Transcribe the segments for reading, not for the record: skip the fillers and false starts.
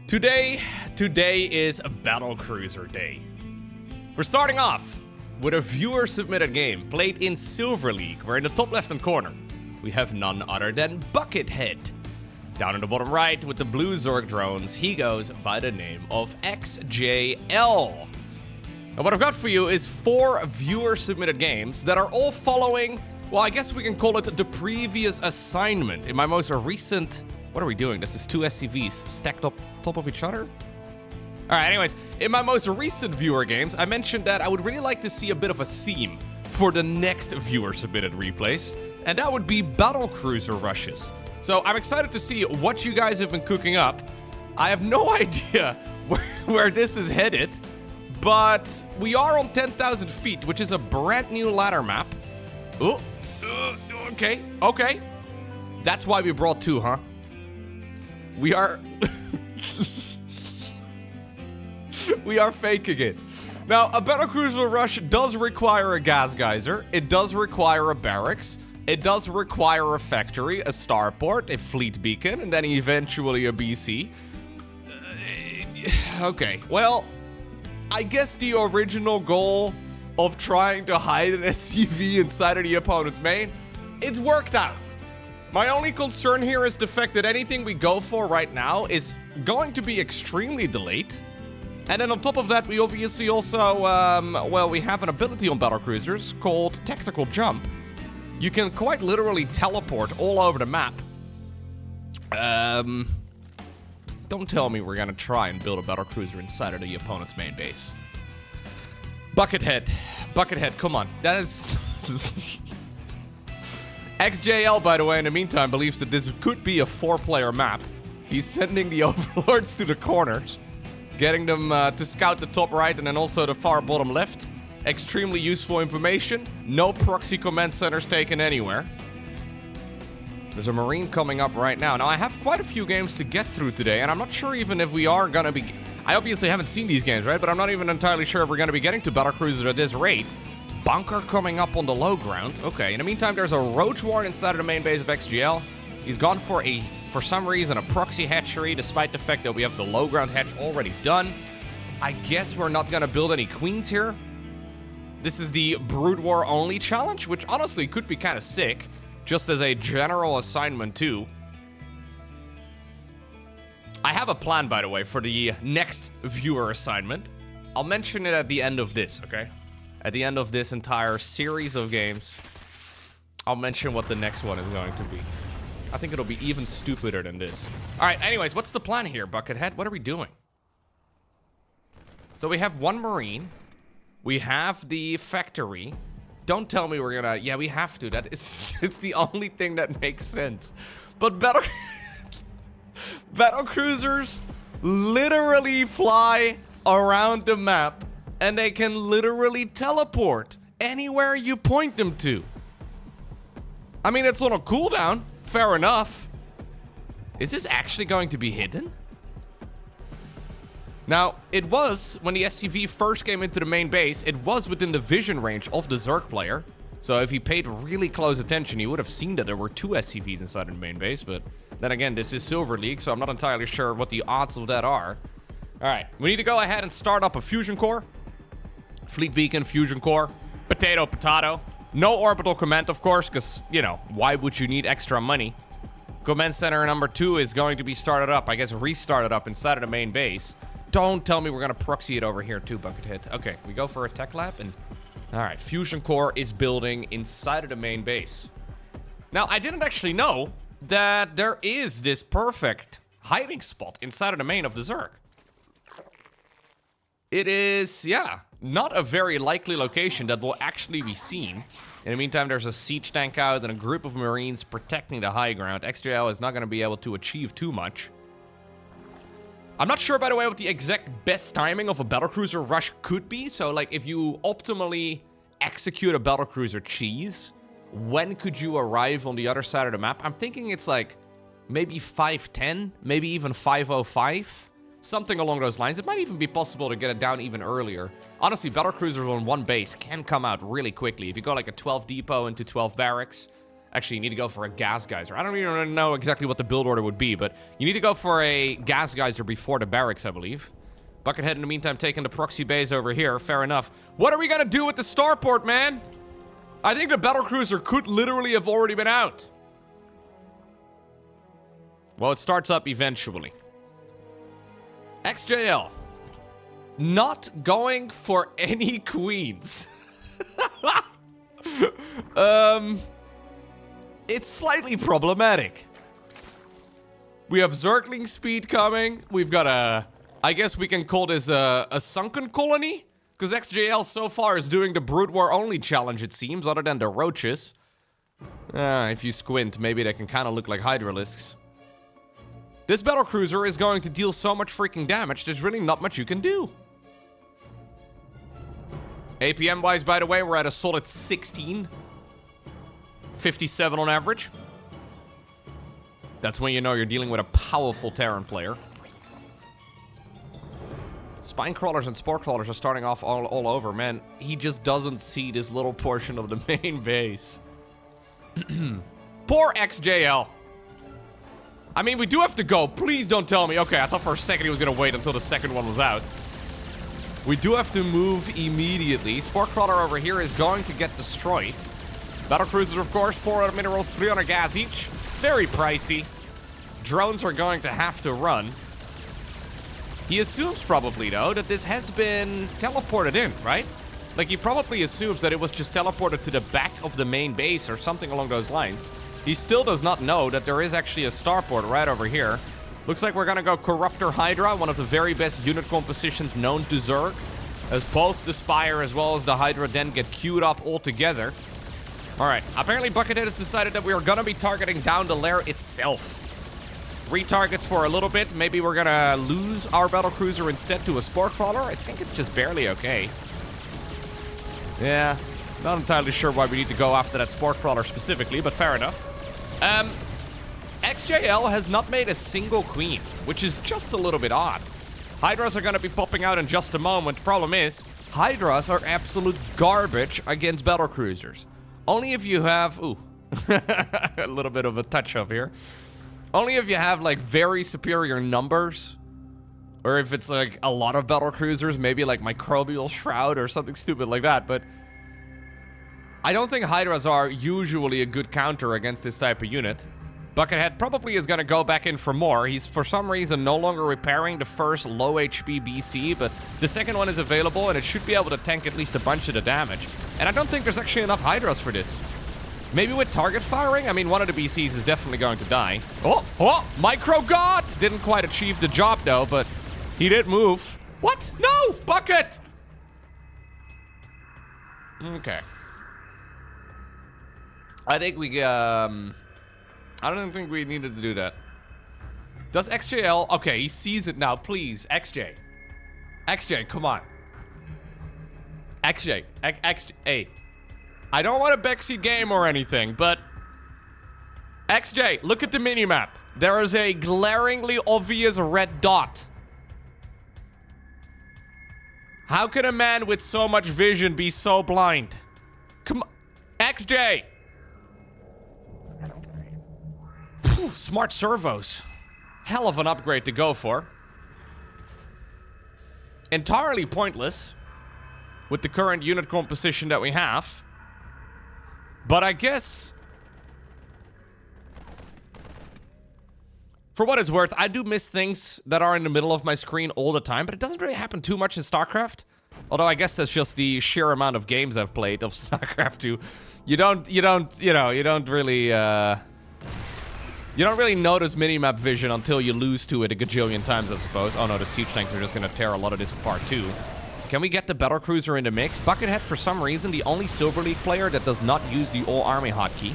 Today is a Battlecruiser day. We're starting off with a viewer-submitted game played in Silver League, where in the top left-hand corner, we have none other than Buckethead. Down in the bottom right, with the blue Zorg drones, he goes by the name of XJL. And what I've got for you is 4 viewer-submitted games that are all following, well, I guess we can call it the previous assignment. In my most recent... What are we doing? This is 2 SCVs stacked up top of each other? Alright, anyways, in my most recent viewer games, I mentioned that I would really like to see a bit of a theme for the next viewer-submitted replays, and that would be Battlecruiser Rushes. So I'm excited to see what you guys have been cooking up. I have no idea where this is headed, but we are on 10,000 feet, which is a brand new ladder map. Oh, okay. That's why we brought 2, huh? We are... we are faking it. Now, a Battlecruiser Rush does require a gas geyser. It does require a barracks. It does require a factory, a starport, a fleet beacon, and then eventually a BC. Okay, well, I guess the original goal of trying to hide an SCV inside of the opponent's main, it's worked out. My only concern here is the fact that anything we go for right now is going to be extremely delayed. And then on top of that, we obviously also, well, we have an ability on Battlecruisers called Tactical Jump. You can quite literally teleport all over the map. Don't tell me we're gonna try and build a Battlecruiser inside of the opponent's main base. Buckethead, come on. That is... XJL, by the way, in the meantime, believes that this could be a 4-player map. He's sending the overlords to the corners, getting them to scout the top right and then also the far bottom left. Extremely useful information. No proxy command centers taken anywhere. There's a Marine coming up right now. Now, I have quite a few games to get through today, and I'm not sure even if we are gonna be... I obviously haven't seen these games, right? But I'm not even entirely sure if we're gonna be getting to Battlecruiser at this rate. Bunker coming up on the low ground. Okay, in the meantime, there's a Roach Warren inside of the main base of XGL. He's gone for some reason, a proxy hatchery, despite the fact that we have the low ground hatch already done. I guess we're not gonna build any queens here. This is the Brood War only challenge, which honestly could be kind of sick, just as a general assignment too. I have a plan, by the way, for the next viewer assignment. I'll mention it at the end of this, okay? At the end of this entire series of games, I'll mention what the next one is going to be. I think it'll be even stupider than this. All right, anyways, what's the plan here, Buckethead? What are we doing? So we have 1 Marine. We have the factory. Don't tell me we're gonna... Yeah, we have to. It's the only thing that makes sense. But Battlecruisers literally fly around the map, and they can literally teleport anywhere you point them to. I mean, it's on a cooldown. Fair enough. Is this actually going to be hidden? Now, it was, when the SCV first came into the main base, it was within the vision range of the Zerg player. So if he paid really close attention, he would have seen that there were 2 SCVs inside of the main base. But then again, this is Silver League, so I'm not entirely sure what the odds of that are. All right, we need to go ahead and start up a fusion core. Fleet beacon, fusion core, potato. No orbital command, of course, because, you know, why would you need extra money? Command center number 2 is going to be started up, I guess restarted up inside of the main base. Don't tell me we're going to proxy it over here too, Buckethead. Okay, we go for a tech lab and... All right, fusion core is building inside of the main base. Now, I didn't actually know that there is this perfect hiding spot inside of the main of the Zerg. It is, yeah, not a very likely location that will actually be seen. In the meantime, there's a siege tank out and a group of Marines protecting the high ground. XJL is not going to be able to achieve too much. I'm not sure, by the way, what the exact best timing of a Battlecruiser Rush could be. So, like, if you optimally execute a Battlecruiser cheese, when could you arrive on the other side of the map? I'm thinking it's like maybe 5:10, maybe even 5:05. Something along those lines. It might even be possible to get it down even earlier. Honestly, Battlecruisers on 1 base can come out really quickly. If you go like a 12 depot into 12 barracks, Actually, you need to go for a gas geyser. I don't even know exactly what the build order would be, but you need to go for a gas geyser before the barracks, I believe. Buckethead, in the meantime, taking the proxy base over here. Fair enough. What are we gonna do with the starport, man? I think the battlecruiser could literally have already been out. Well, it starts up eventually. XJL. Not going for any queens. It's slightly problematic. We have Zergling speed coming. We've got a... I guess we can call this a sunken colony. Because XJL so far is doing the Brood War only challenge, it seems, other than the roaches. If you squint, maybe they can kind of look like Hydralisks. This battlecruiser is going to deal so much freaking damage, there's really not much you can do. APM-wise, by the way, we're at a solid 16. 57 on average. That's when you know you're dealing with a powerful Terran player. Spine crawlers and spore crawlers are starting off all over, man. He just doesn't see this little portion of the main base. Poor XJL. I mean, we do have to go. Please don't tell me. Okay, I thought for a second he was going to wait until the second one was out. We do have to move immediately. Spore crawler over here is going to get destroyed. Battlecruisers, of course, 400 minerals, 300 gas each. Very pricey. Drones are going to have to run. He assumes probably, though, that this has been teleported in, right? Like, he probably assumes that it was just teleported to the back of the main base or something along those lines. He still does not know that there is actually a starport right over here. Looks like we're gonna go Corruptor Hydra, one of the very best unit compositions known to Zerg, as both the Spire as well as the Hydra then get queued up all together. Alright, apparently Buckethead has decided that we are gonna be targeting down the lair itself. Retargets for a little bit. Maybe we're gonna lose our battlecruiser instead to a spore crawler. I think it's just barely okay. Yeah, not entirely sure why we need to go after that spore crawler specifically, but fair enough. XJL has not made a single queen, which is just a little bit odd. Hydras are gonna be popping out in just a moment. Problem is, Hydras are absolute garbage against battlecruisers. Only if you have... Ooh. A little bit of a touch-up here. Only if you have, like, very superior numbers. Or if it's, like, a lot of battlecruisers, maybe, like, Microbial Shroud or something stupid like that, but... I don't think Hydras are usually a good counter against this type of unit. Buckethead probably is gonna go back in for more. He's, for some reason, no longer repairing the first low HP BC, but the second one is available, and it should be able to tank at least a bunch of the damage. And I don't think there's actually enough Hydras for this. Maybe with target firing? I mean, one of the BCs is definitely going to die. Oh, Micro God! Didn't quite achieve the job, though, but he did move. What? No! Bucket! Okay. I think we, I don't think we needed to do that. Does XJL... Okay, he sees it now. Please, XJ. XJ, come on. XJ. Hey. I don't want to backseat game or anything, but... XJ, look at the minimap. There is a glaringly obvious red dot. How can a man with so much vision be so blind? Come on. XJ! Whew, smart servos. Hell of an upgrade to go for. Entirely pointless with the current unit composition that we have. But I guess... For what it's worth, I do miss things that are in the middle of my screen all the time, but it doesn't really happen too much in StarCraft. Although I guess that's just the sheer amount of games I've played of StarCraft 2. You don't really notice minimap vision until you lose to it a gajillion times, I suppose. Oh no, the siege tanks are just gonna tear a lot of this apart too. Can we get the battlecruiser in the mix? Buckethead, for some reason, the only Silver League player that does not use the all army hotkey.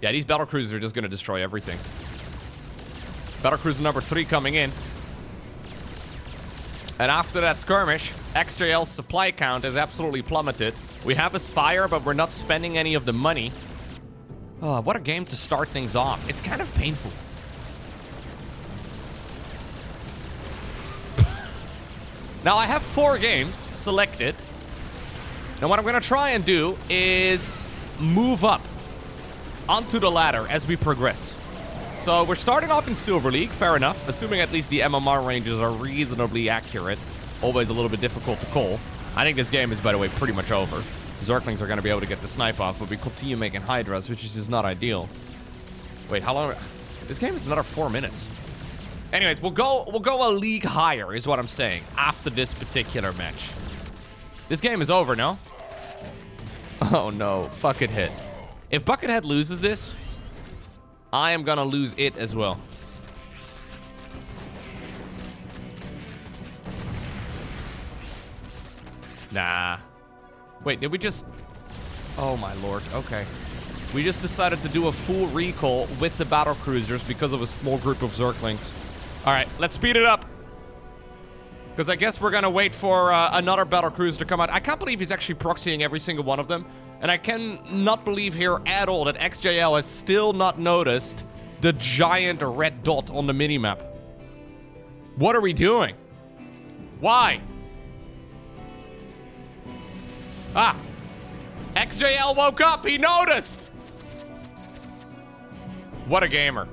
Yeah, these battlecruisers are just gonna destroy everything. Battlecruiser number 3 coming in. And after that skirmish, XJL's supply count has absolutely plummeted. We have a Spire, but we're not spending any of the money. Oh, what a game to start things off. It's kind of painful. Now, I have 4 games selected. And what I'm going to try and do is move up onto the ladder as we progress. So we're starting off in Silver League, fair enough. Assuming at least the MMR ranges are reasonably accurate. Always a little bit difficult to call. I think this game is, by the way, pretty much over. Zerglings are going to be able to get the snipe off, but we continue making Hydras, which is just not ideal. Wait, how long? This game is another 4 minutes. Anyways, we'll go a league higher, is what I'm saying, after this particular match. This game is over, no? Oh no, Buckethead. If Buckethead loses this, I am gonna lose it as well. Nah. Wait, did we just... Oh my lord, okay. We just decided to do a full recall with the Battlecruisers because of a small group of Zerglings. Alright, let's speed it up. Because I guess we're gonna wait for another Battlecruiser to come out. I can't believe he's actually proxying every single one of them. And I cannot believe here at all that XJL has still not noticed the giant red dot on the minimap. What are we doing? Why? Ah! XJL woke up! He noticed! What a gamer.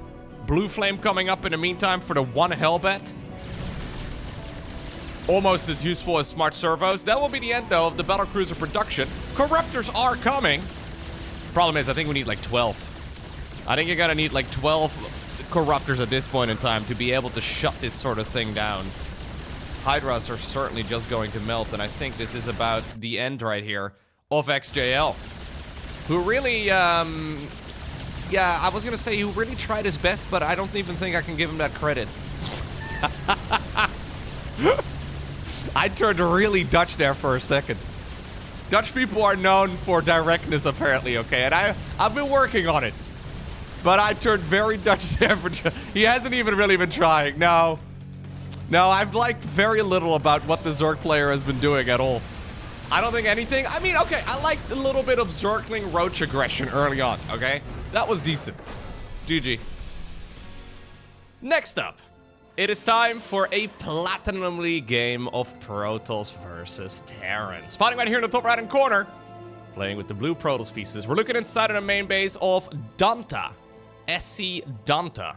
Blue Flame coming up in the meantime for the 1 Hellbat. Almost as useful as Smart Servos. That will be the end, though, of the Battlecruiser production. Corruptors are coming. Problem is, I think we need like 12. I think you're gonna need like 12 Corruptors at this point in time to be able to shut this sort of thing down. Hydras are certainly just going to melt, and I think this is about the end right here of XJL. Who really, yeah, I was gonna say who really tried his best, but I don't even think I can give him that credit. I turned really Dutch there for a second. Dutch people are known for directness, apparently, okay? And I've been working on it. But I turned very Dutch there for... He hasn't even really been trying. No. No, I've liked very little about what the Zerg player has been doing at all. I don't think anything... I mean, okay, I liked a little bit of Zergling Roach aggression early on, okay? That was decent. GG. Next up. It is time for a Platinum League game of Protoss versus Terran. Spotting right here in the top right-hand corner. Playing with the blue Protoss pieces. We're looking inside of the main base of Danta. SC Danta.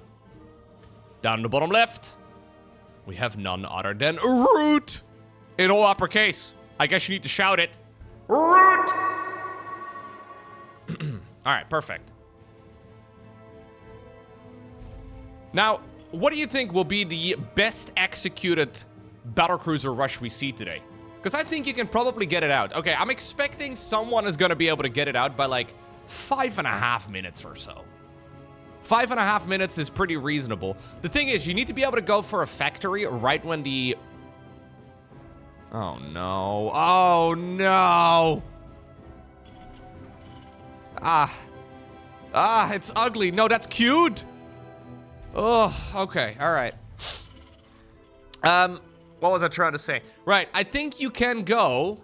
Down in the bottom left, we have none other than Root. In all uppercase. I guess you need to shout it. Root! Alright, perfect. Now, what do you think will be the best executed Battlecruiser Rush we see today? Because I think you can probably get it out. Okay, I'm expecting someone is going to be able to get it out by like 5.5 minutes or so. 5.5 minutes is pretty reasonable. The thing is, you need to be able to go for a factory right when the... Oh no. Oh no. It's ugly. No, that's cute. Oh, okay. All right. What was I trying to say? Right, I think you can go...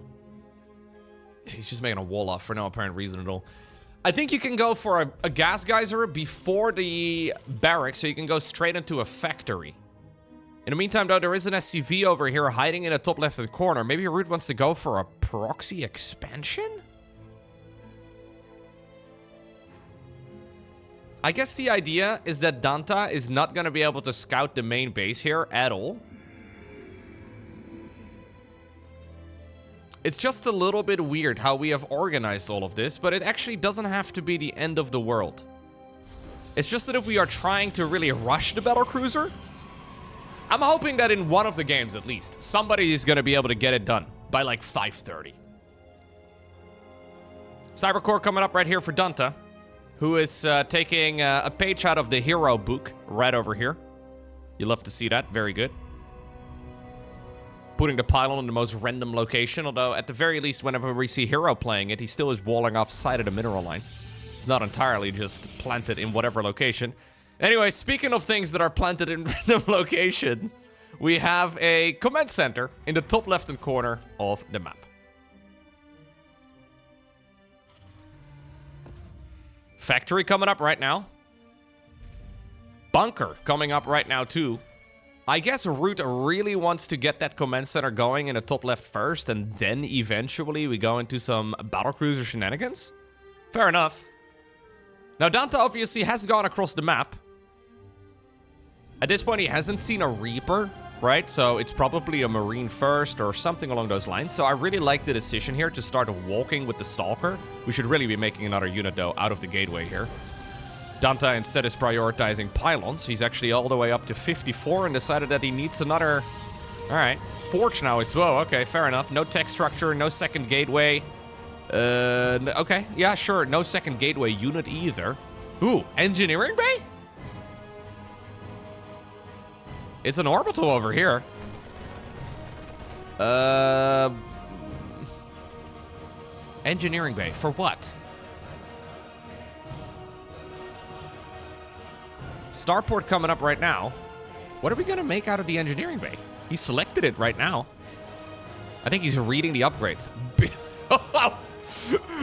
He's just making a wall off for no apparent reason at all. I think you can go for a gas geyser before the barracks, so you can go straight into a factory. In the meantime, though, there is an SCV over here hiding in the top left-hand corner. Maybe Root wants to go for a proxy expansion? I guess the idea is that Danta is not going to be able to scout the main base here at all. It's just a little bit weird how we have organized all of this, but it actually doesn't have to be the end of the world. It's just that if we are trying to really rush the Battlecruiser, I'm hoping that in one of the games at least, somebody is going to be able to get it done by like 5:30. Cybercore coming up right here for Danta, who is taking a page out of the hero book right over here. You love to see that. Very good. Putting the pylon in the most random location, although at the very least, whenever we see Hero playing it, he still is walling off side of the mineral line. It's not entirely just planted in whatever location. Anyway, speaking of things that are planted in random locations, we have a command center in the top left-hand corner of the map. Factory coming up right now. Bunker coming up right now, too. I guess Root really wants to get that command center going in the top left first, and then eventually we go into some battlecruiser shenanigans. Fair enough. Now, Danta obviously has gone across the map. At this point, he hasn't seen a Reaper, right? So it's probably a Marine first or something along those lines. So I really like the decision here to start walking with the Stalker. We should really be making another unit, though, out of the gateway here. Danta instead is prioritizing pylons. He's actually all the way up to 54 and decided that he needs another... Alright. Forge now as well. Okay, fair enough. No tech structure, no second gateway. Okay. Yeah, sure. No second gateway unit either. Ooh, engineering bay? It's an orbital over here. Engineering bay. For what? Starport coming up right now. What are we going to make out of the engineering bay? He selected it right now. I think he's reading the upgrades.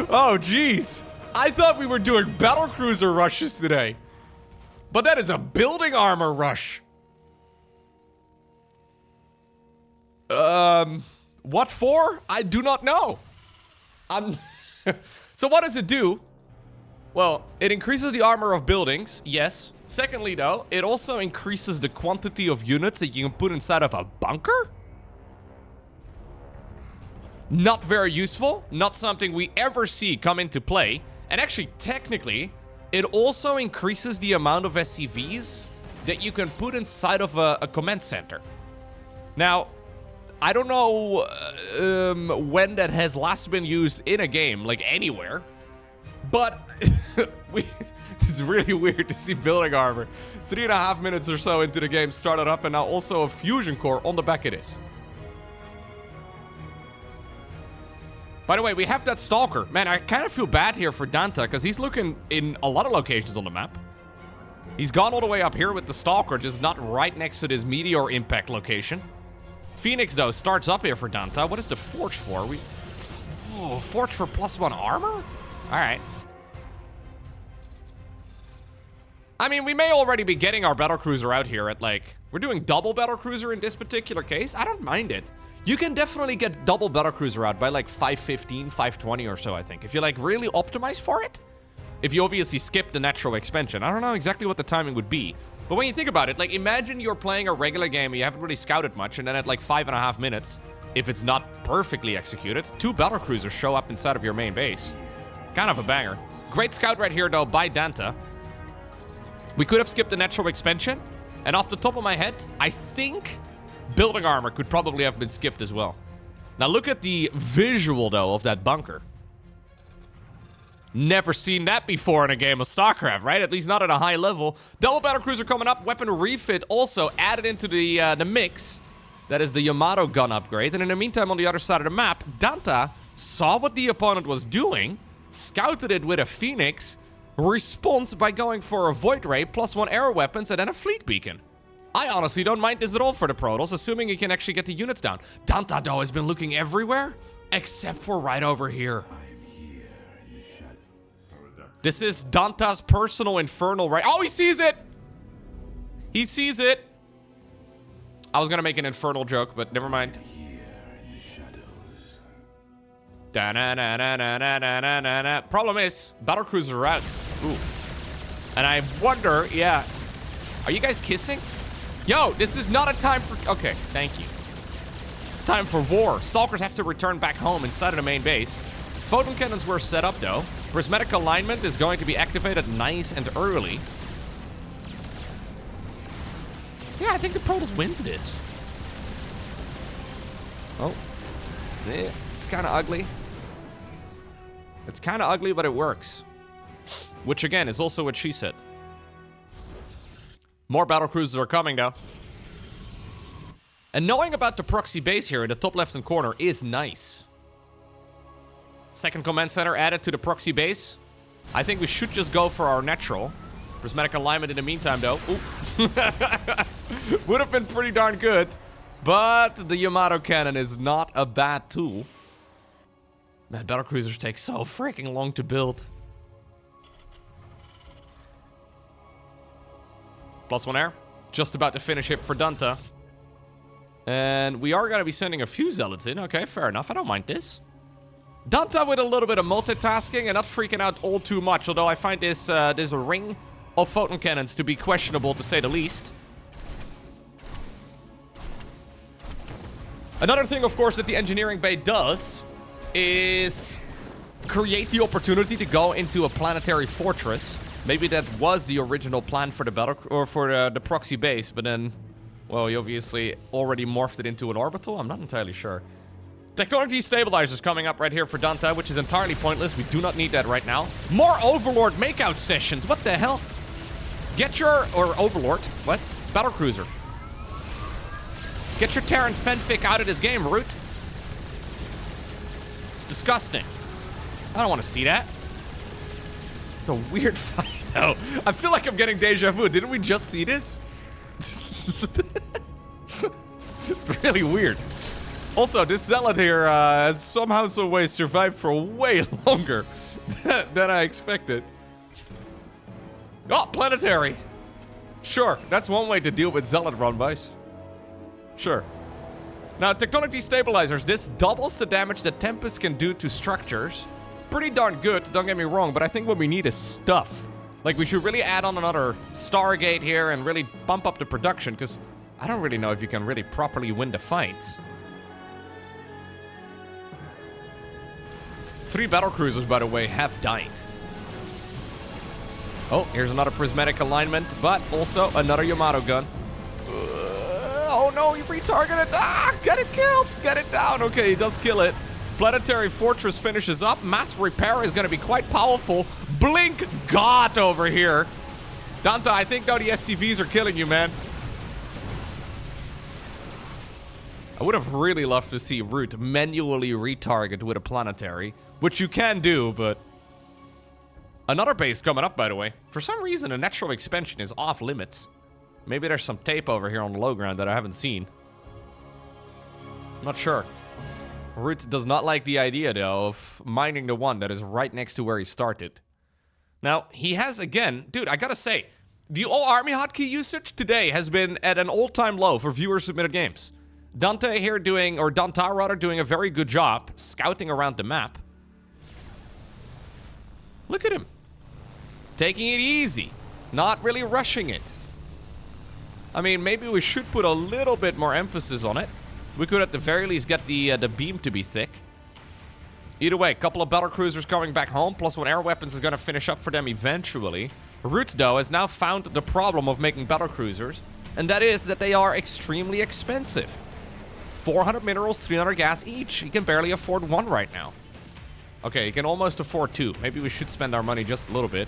Oh, jeez. I thought we were doing Battlecruiser rushes today. But that is a building armor rush. What for? I do not know. So what does it do? Well, it increases the armor of buildings, yes. Secondly, though, it also increases the quantity of units that you can put inside of a bunker? Not very useful. Not something we ever see come into play. And actually, technically, it also increases the amount of SCVs that you can put inside of a command center. Now, I don't know when that has last been used in a game, like anywhere. But it's really weird to see building armor 3.5 minutes or so into the game started up, and now also a fusion core on the back of this. By the way, we have that Stalker. Man, I kind of feel bad here for Danta because he's looking in a lot of locations on the map. He's gone all the way up here with the Stalker, just not right next to this meteor impact location. Phoenix, though, starts up here for Danta. What is the Forge for? Forge for +1 armor? All right. I mean, we may already be getting our Battlecruiser out here at, like... We're doing double Battlecruiser in this particular case. I don't mind it. You can definitely get double Battlecruiser out by, like, 515, 520 or so, I think. If you, like, really optimize for it. If you obviously skip the natural expansion. I don't know exactly what the timing would be. But when you think about it, like, imagine you're playing a regular game and you haven't really scouted much, and then at, like, 5.5 minutes, if it's not perfectly executed, 2 Battlecruisers show up inside of your main base. Kind of a banger. Great scout right here, though, by Danta. We could have skipped the natural expansion, and off the top of my head, I think building armor could probably have been skipped as well. Now look at the visual, though, of that bunker. Never seen that before in a game of StarCraft, right? At least not at a high level. Double Battlecruiser coming up. Weapon refit also added into the mix. That is the Yamato gun upgrade. And in the meantime, on the other side of the map, Danta saw what the opponent was doing, scouted it with a Phoenix, responds by going for a Void Ray, +1 arrow weapons, and then a Fleet Beacon. I honestly don't mind this at all for the Protoss, assuming he can actually get the units down. Danta, though, has been looking everywhere, except for right over here. This is Danta's personal Infernal Ray. Oh, he sees it! He sees it! I was gonna make an Infernal joke, but never mind. Problem is, Battlecruisers are out. Ooh. And I wonder, yeah. Are you guys kissing? Yo, this is not a time for... Okay, thank you. It's time for war. Stalkers have to return back home inside of the main base. Photon cannons were set up, though. Prismatic alignment is going to be activated nice and early. Yeah, I think the Protoss wins this. Oh. Yeah, it's kind of ugly. It's kind of ugly, but it works. Which, again, is also what she said. More Battlecruisers are coming, though. And knowing about the proxy base here in the top left-hand corner is nice. Second command center added to the proxy base. I think we should just go for our natural. Prismatic alignment in the meantime, though. Would have been pretty darn good. But the Yamato cannon is not a bad tool. Man, Battlecruisers take so freaking long to build. +1 air. Just about to finish it for Danta. And we are going to be sending a few zealots in. Okay, fair enough. I don't mind this. Danta with a little bit of multitasking and not freaking out all too much. Although I find this ring of photon cannons to be questionable, to say the least. Another thing, of course, that the engineering bay does is create the opportunity to go into a planetary fortress. Maybe that was the original plan for the battle or for the proxy base, but then, well, you obviously already morphed it into an orbital. I'm not entirely sure. Technology stabilizers coming up right here for Danta, which is entirely pointless. We do not need that right now. More Overlord makeout sessions. What the hell? Get your Overlord. What? Battlecruiser. Get your Terran fanfic out of this game, Root. It's disgusting. I don't want to see that. It's a weird fight, though. I feel like I'm getting deja vu. Didn't we just see this? Really weird. Also, this zealot here has somehow, some way survived for way longer than I expected. Oh, planetary. Sure, that's one way to deal with zealot run-bys. Sure. Now, technology stabilizers. This doubles the damage that Tempest can do to structures. Pretty darn good, don't get me wrong, but I think what we need is stuff. Like, we should really add on another Stargate here and really bump up the production, because I don't really know if you can really properly win the fight. 3 battlecruisers, by the way, have died. Oh, here's another prismatic alignment, but also another Yamato gun. Oh no, you retargeted. Ah, get it killed. Get it down. Okay, he does kill it. Planetary Fortress finishes up. Mass Repair is going to be quite powerful. Blink God over here. Danta, I think now the SCVs are killing you, man. I would have really loved to see Root manually retarget with a planetary, which you can do, but... Another base coming up, by the way. For some reason, a natural expansion is off limits. Maybe there's some tape over here on the low ground that I haven't seen. I'm not sure. Root does not like the idea, though, of mining the one that is right next to where he started. Now, he has, again... Dude, I gotta say, the all-army hotkey usage today has been at an all-time low for viewer-submitted games. Dante here doing, or Danta rather, doing a very good job scouting around the map. Look at him. Taking it easy. Not really rushing it. I mean, maybe we should put a little bit more emphasis on it. We could at the very least get the beam to be thick. Either way, a couple of battlecruisers coming back home, plus 1 air weapons is going to finish up for them eventually. Root, though, has now found the problem of making battlecruisers, and that is that they are extremely expensive. 400 minerals, 300 gas each. He can barely afford 1 right now. Okay, he can almost afford 2. Maybe we should spend our money just a little bit.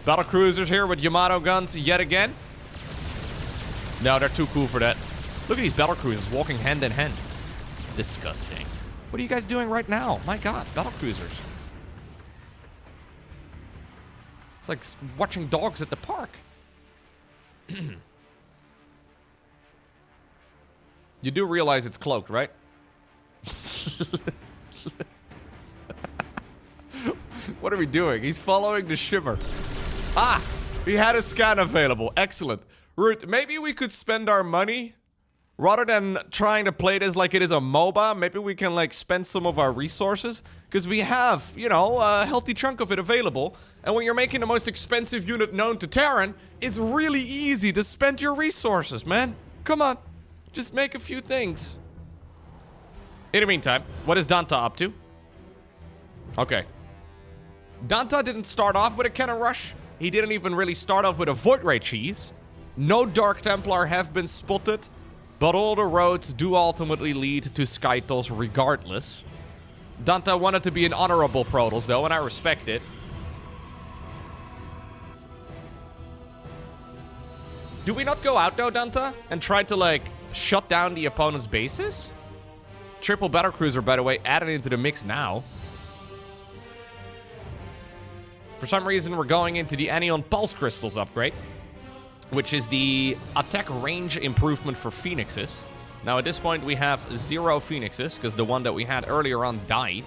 Battlecruisers here with Yamato guns yet again. No, they're too cool for that. Look at these battlecruisers walking hand in hand. Disgusting. What are you guys doing right now? My god, battlecruisers. It's like watching dogs at the park. You do realize it's cloaked, right? What are we doing? He's following the shimmer. Ah! He had a scan available. Excellent. Root, maybe we could spend our money rather than trying to play this like it is a MOBA. Maybe we can, like, spend some of our resources. Because we have, you know, a healthy chunk of it available. And when you're making the most expensive unit known to Terran, it's really easy to spend your resources, man. Come on. Just make a few things. In the meantime, what is Danta up to? Okay. Danta didn't start off with a cannon rush. He didn't even really start off with a Void Ray cheese. No Dark Templar have been spotted. But all the roads do ultimately lead to Skytos regardless. Danta wanted to be an honorable Protoss though, and I respect it. Do we not go out though, Danta? And try to, like, shut down the opponent's bases? Triple Battlecruiser, by the way, added into the mix now. For some reason, we're going into the Anion Pulse Crystals upgrade, which is the attack range improvement for Phoenixes. Now, at this point, we have 0 Phoenixes, because the one that we had earlier on died.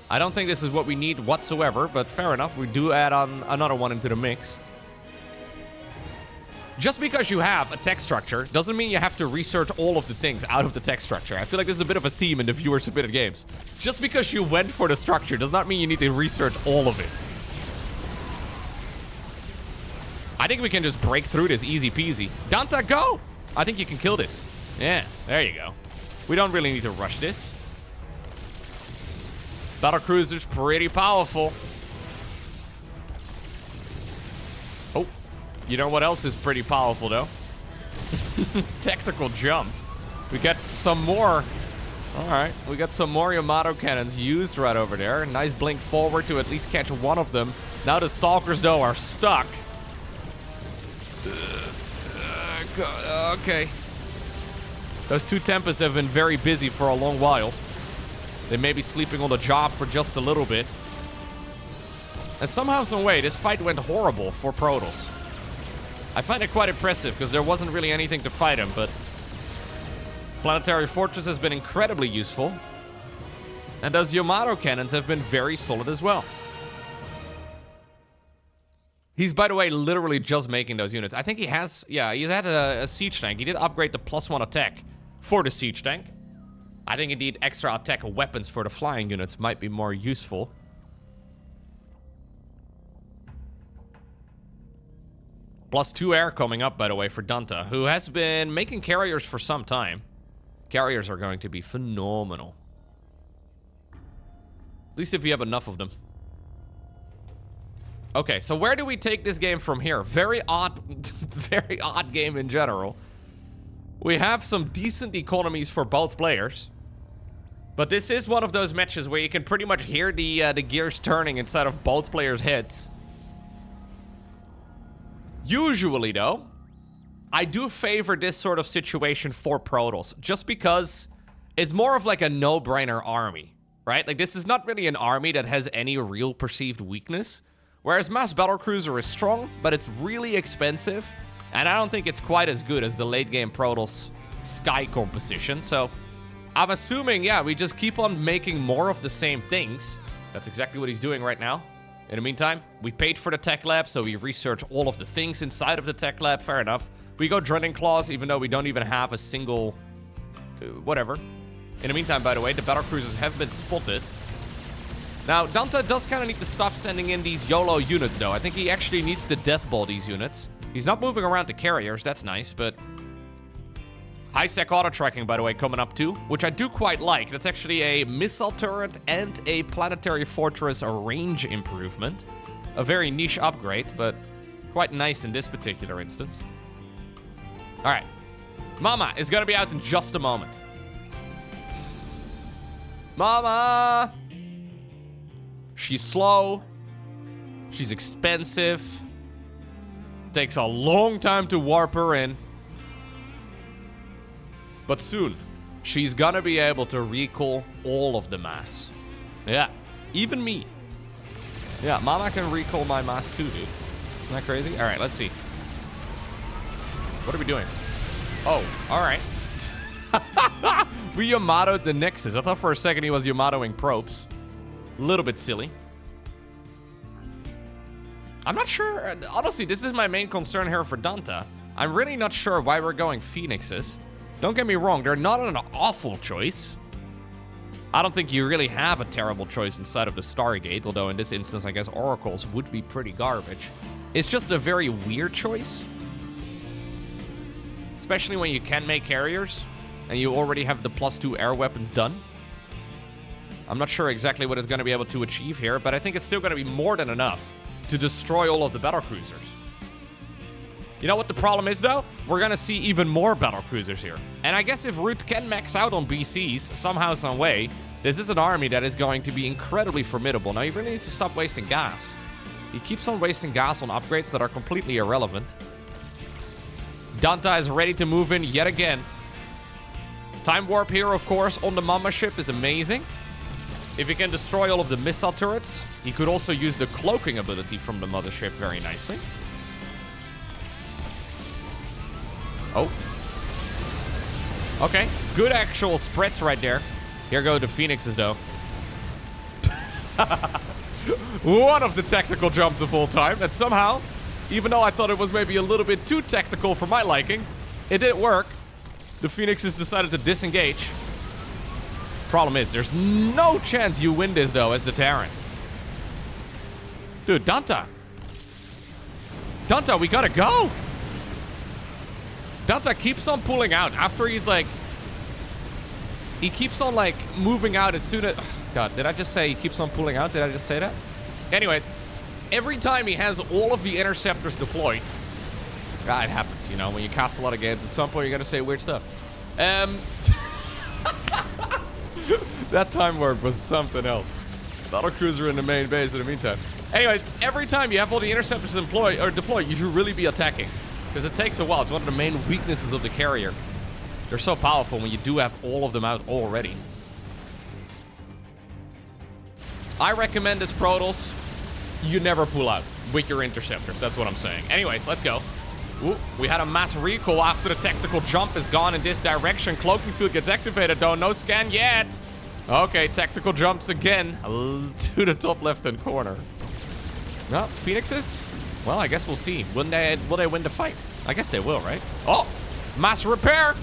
I don't think this is what we need whatsoever, but fair enough. We do add on another one into the mix. Just because you have a tech structure doesn't mean you have to research all of the things out of the tech structure. I feel like this is a bit of a theme in the viewer-submitted games. Just because you went for the structure does not mean you need to research all of it. I think we can just break through this easy peasy. Danta, go! I think you can kill this. Yeah, there you go. We don't really need to rush this. Battlecruiser's pretty powerful. Oh, you know what else is pretty powerful, though? Tactical jump. We got some more. All right, we got some more Yamato cannons used right over there. Nice blink forward to at least catch one of them. Now the Stalkers, though, are stuck. Okay. Those two Tempests have been very busy for a long while. They may be sleeping on the job for just a little bit. And somehow, some way, this fight went horrible for Protoss. I find it quite impressive because there wasn't really anything to fight him, but Planetary Fortress has been incredibly useful. And those Yamato cannons have been very solid as well. He's, by the way, literally just making those units. I think he has, yeah, he had a siege tank. He did upgrade the +1 attack for the siege tank. I think indeed extra attack weapons for the flying units might be more useful. +2 air coming up, by the way, for Danta, who has been making carriers for some time. Carriers are going to be phenomenal. At least if you have enough of them. Okay, so where do we take this game from here? Very odd, very odd game in general. We have some decent economies for both players. But this is one of those matches where you can pretty much hear the gears turning inside of both players' heads. Usually, though, I do favor this sort of situation for Protoss, just because it's more of like a no-brainer army, right? Like, this is not really an army that has any real perceived weakness. Whereas Mass Battlecruiser is strong, but it's really expensive. And I don't think it's quite as good as the late-game Protoss Sky composition. So I'm assuming, yeah, we just keep on making more of the same things. That's exactly what he's doing right now. In the meantime, we paid for the tech lab, so we research all of the things inside of the tech lab. Fair enough. We go Dreading Claws, even though we don't even have a single... whatever. In the meantime, by the way, the Battlecruisers have been spotted. Now, Danta does kind of need to stop sending in these YOLO units, though. I think he actually needs to deathball these units. He's not moving around to carriers, that's nice, but... High-sec auto-tracking, by the way, coming up too, which I do quite like. That's actually a missile turret and a planetary fortress range improvement. A very niche upgrade, but quite nice in this particular instance. Alright. Mama is going to be out in just a moment. Mama! She's slow. She's expensive. Takes a long time to warp her in. But soon, she's gonna be able to recall all of the mass. Yeah, even me. Yeah, Mama can recall my mass too, dude. Isn't that crazy? All right, let's see. What are we doing? Oh, all right. We Yamato'd the Nexus. I thought for a second he was Yamatoing probes. A little bit silly. I'm not sure. Honestly, this is my main concern here for Danta. I'm really not sure why we're going Phoenixes. Don't get me wrong, they're not an awful choice. I don't think you really have a terrible choice inside of the Stargate, although in this instance, I guess Oracles would be pretty garbage. It's just a very weird choice. Especially when you can make carriers, and you already have the +2 air weapons done. I'm not sure exactly what it's going to be able to achieve here, but I think it's still going to be more than enough to destroy all of the Battlecruisers. You know what the problem is, though? We're going to see even more Battlecruisers here. And I guess if Root can max out on BCs, somehow, some way, this is an army that is going to be incredibly formidable. Now, he really needs to stop wasting gas. He keeps on wasting gas on upgrades that are completely irrelevant. Danta is ready to move in yet again. Time warp here, of course, on the Mama ship is amazing. If he can destroy all of the missile turrets, he could also use the cloaking ability from the mothership very nicely. Oh. Okay, good actual spreads right there. Here go the Phoenixes, though. One of the tactical jumps of all time that somehow Even though I thought it was maybe a little bit too tactical for my liking, it did work. The Phoenixes decided to disengage. Problem is, there's no chance you win this, though, as the Terran. Dude, Danta. Danta, we gotta go. Danta keeps on pulling out after he's like... He keeps on, like, moving out as soon as... Oh, God, did I just say he keeps on pulling out? Did I just say that? Anyways, every time he has all of the interceptors deployed... God, it happens, you know, when you cast a lot of games, at some point you're gonna say weird stuff. That time warp was something else. Battlecruiser in the main base in the meantime. Anyways, every time you have all the interceptors deployed, you should really be attacking. Because it takes a while. It's one of the main weaknesses of the carrier. They're so powerful when you do have all of them out already. I recommend as Protoss, you never pull out with your interceptors. That's what I'm saying. Anyways, let's go. Ooh, we had a mass recall after the tactical jump is gone in this direction. Cloaking field gets activated though. No scan yet. Okay, tactical jumps again to the top left-hand corner. Well, Phoenixes? Well, I guess we'll see. Will they win the fight? I guess they will, right? Oh, mass repair.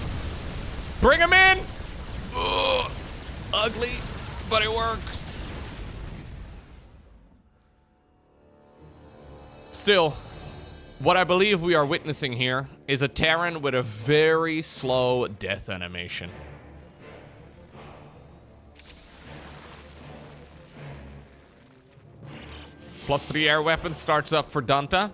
Bring him in. Ugh, ugly, but it works. Still, what I believe we are witnessing here is a Terran with a very slow death animation. +3 air weapon starts up for Danta.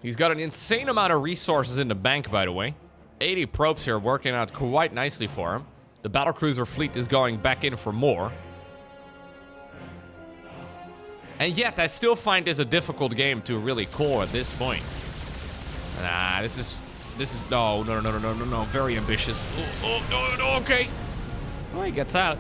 He's got an insane amount of resources in the bank, by the way. 80 probes here working out quite nicely for him. The battlecruiser fleet is going back in for more. And yet, I still find this a difficult game to really call at this point. Nah, this is no, very ambitious. No, okay. Well, he gets out.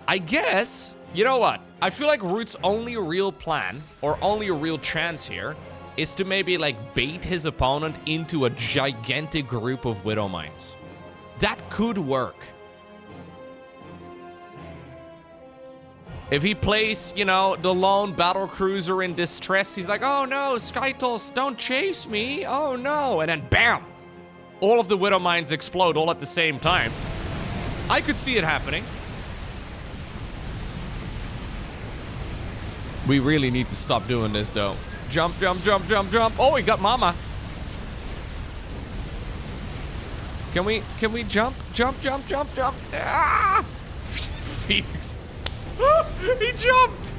I guess, you know what? I feel like Root's only real plan, or only a real chance here, is to maybe, like, bait his opponent into a gigantic group of Widow Mines. That could work. If he plays, you know, the lone battlecruiser in distress, he's like, oh no, Skytos, don't chase me, oh no. And then bam! All of the Widow Mines explode all at the same time. I could see it happening. We really need to stop doing this, though. Jump, jump, jump, jump, jump. Oh, he got Mama. Can we jump? Jump, jump, jump, jump. Ah! Phoenix. He jumped.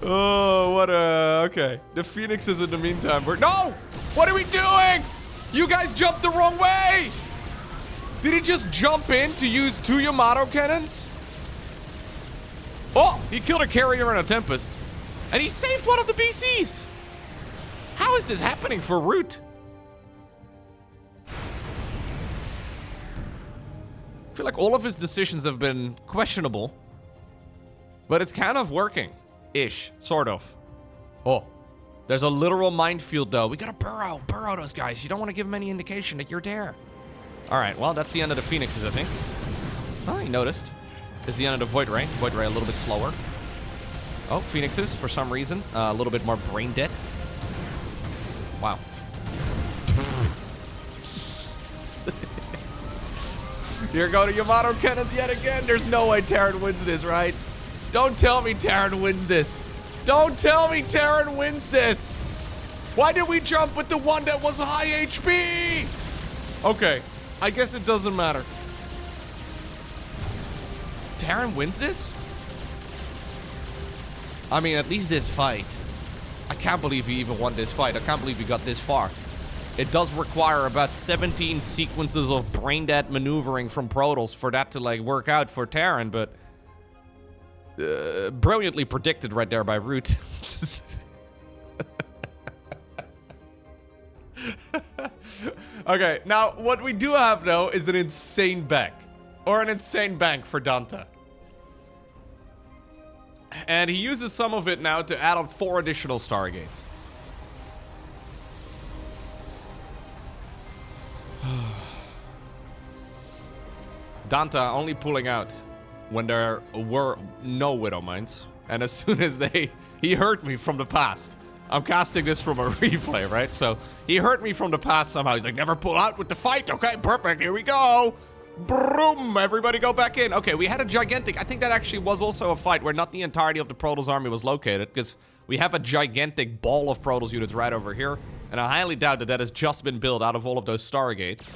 Oh, what a... Okay. The Phoenixes in the meantime were... No! What are we doing? You guys jumped the wrong way. Did he just jump in to use 2 Yamato cannons? Oh, he killed a carrier and a Tempest. And he saved one of the BCs. How is this happening for Root? I feel like all of his decisions have been questionable. But it's kind of working. Ish. Sort of. Oh. There's a literal minefield, though. We gotta burrow. Burrow those guys. You don't want to give them any indication that you're there. Alright, well, that's the end of the Phoenixes, I think. Oh, you noticed. It's the end of the Void Ray. Void Ray a little bit slower. Oh, Phoenixes, for some reason. A little bit more brain dead. Wow. Here go to Yamato cannons yet again. There's no way Terran wins this, right? Don't tell me Terran wins this. Don't tell me Terran wins this. Why did we jump with the one that was high HP? Okay, I guess it doesn't matter. Terran wins this? I mean, at least this fight. I can't believe he even won this fight. I can't believe he got this far. It does require about 17 sequences of brain-dead maneuvering from Protoss for that to, like, work out for Terran, but... brilliantly predicted right there by Root. Okay, now, what we do have, though, is an insane bank. Or an insane bank for Danta. And he uses some of it now to add on 4 additional Stargates. Danta only pulling out when there were no Widow Mines. And as soon as he heard me from the past. I'm casting this from a replay, right? So he heard me from the past somehow. He's like, never pull out with the fight. Okay, perfect. Here we go. Boom. Everybody go back in. Okay, we had a gigantic... I think that actually was also a fight where not the entirety of the Protoss army was located, because we have a gigantic ball of Protoss units right over here. And I highly doubt that that has just been built out of all of those Stargates.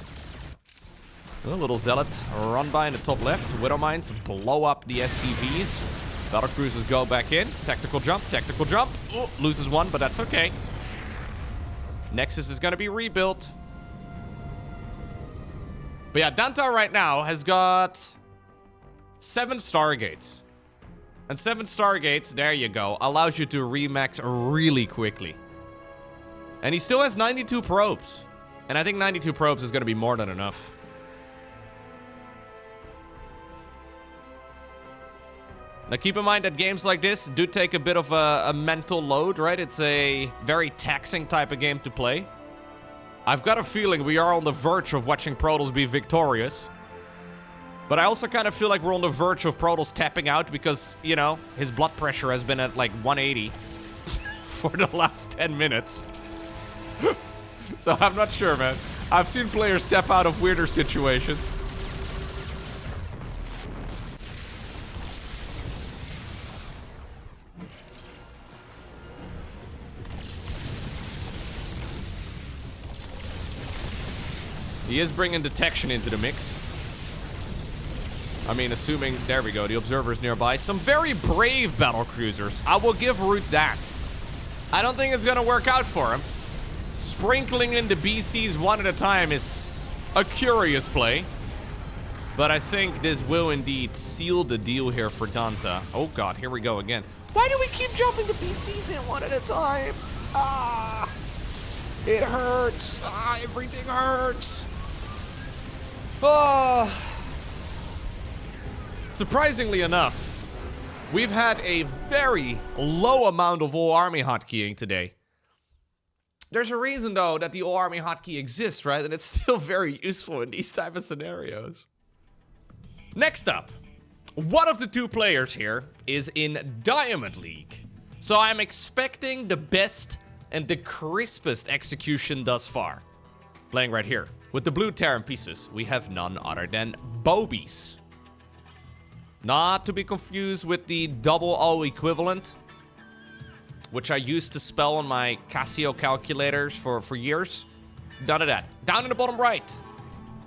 A little Zealot run by in the top left. Widow Mines blow up the SCVs. Battlecruisers go back in. Tactical jump, tactical jump. Ooh, loses one, but that's okay. Nexus is going to be rebuilt. But yeah, Danta right now has got 7 Stargates. And 7 Stargates, there you go, allows you to remax really quickly. And he still has 92 probes. And I think 92 probes is going to be more than enough. Now keep in mind that games like this do take a bit of a mental load, right? It's a very taxing type of game to play. I've got a feeling we are on the verge of watching Protoss be victorious. But I also kind of feel like we're on the verge of Protoss tapping out because, you know, his blood pressure has been at like 180 for the last 10 minutes. So I'm not sure, man. I've seen players tap out of weirder situations. He is bringing detection into the mix. I mean, assuming... There we go. The observer's nearby. Some very brave battlecruisers. I will give Root that. I don't think it's going to work out for him. Sprinkling in the BCs one at a time is a curious play. But I think this will indeed seal the deal here for Danta. Oh, God. Here we go again. Why do we keep jumping the BCs in one at a time? Ah. It hurts. Ah, everything hurts. Oh. Surprisingly enough, we've had a very low amount of all army hotkeying today. There's a reason, though, that the all army hotkey exists, right? And it's still very useful in these type of scenarios. Next up, one of the 2 players here is in Diamond League. So I'm expecting the best and the crispest execution thus far. Playing right here. With the blue Terran pieces, we have none other than Bobies. Not to be confused with the double O equivalent, which I used to spell on my Casio calculators for years. None of that. Down in the bottom right,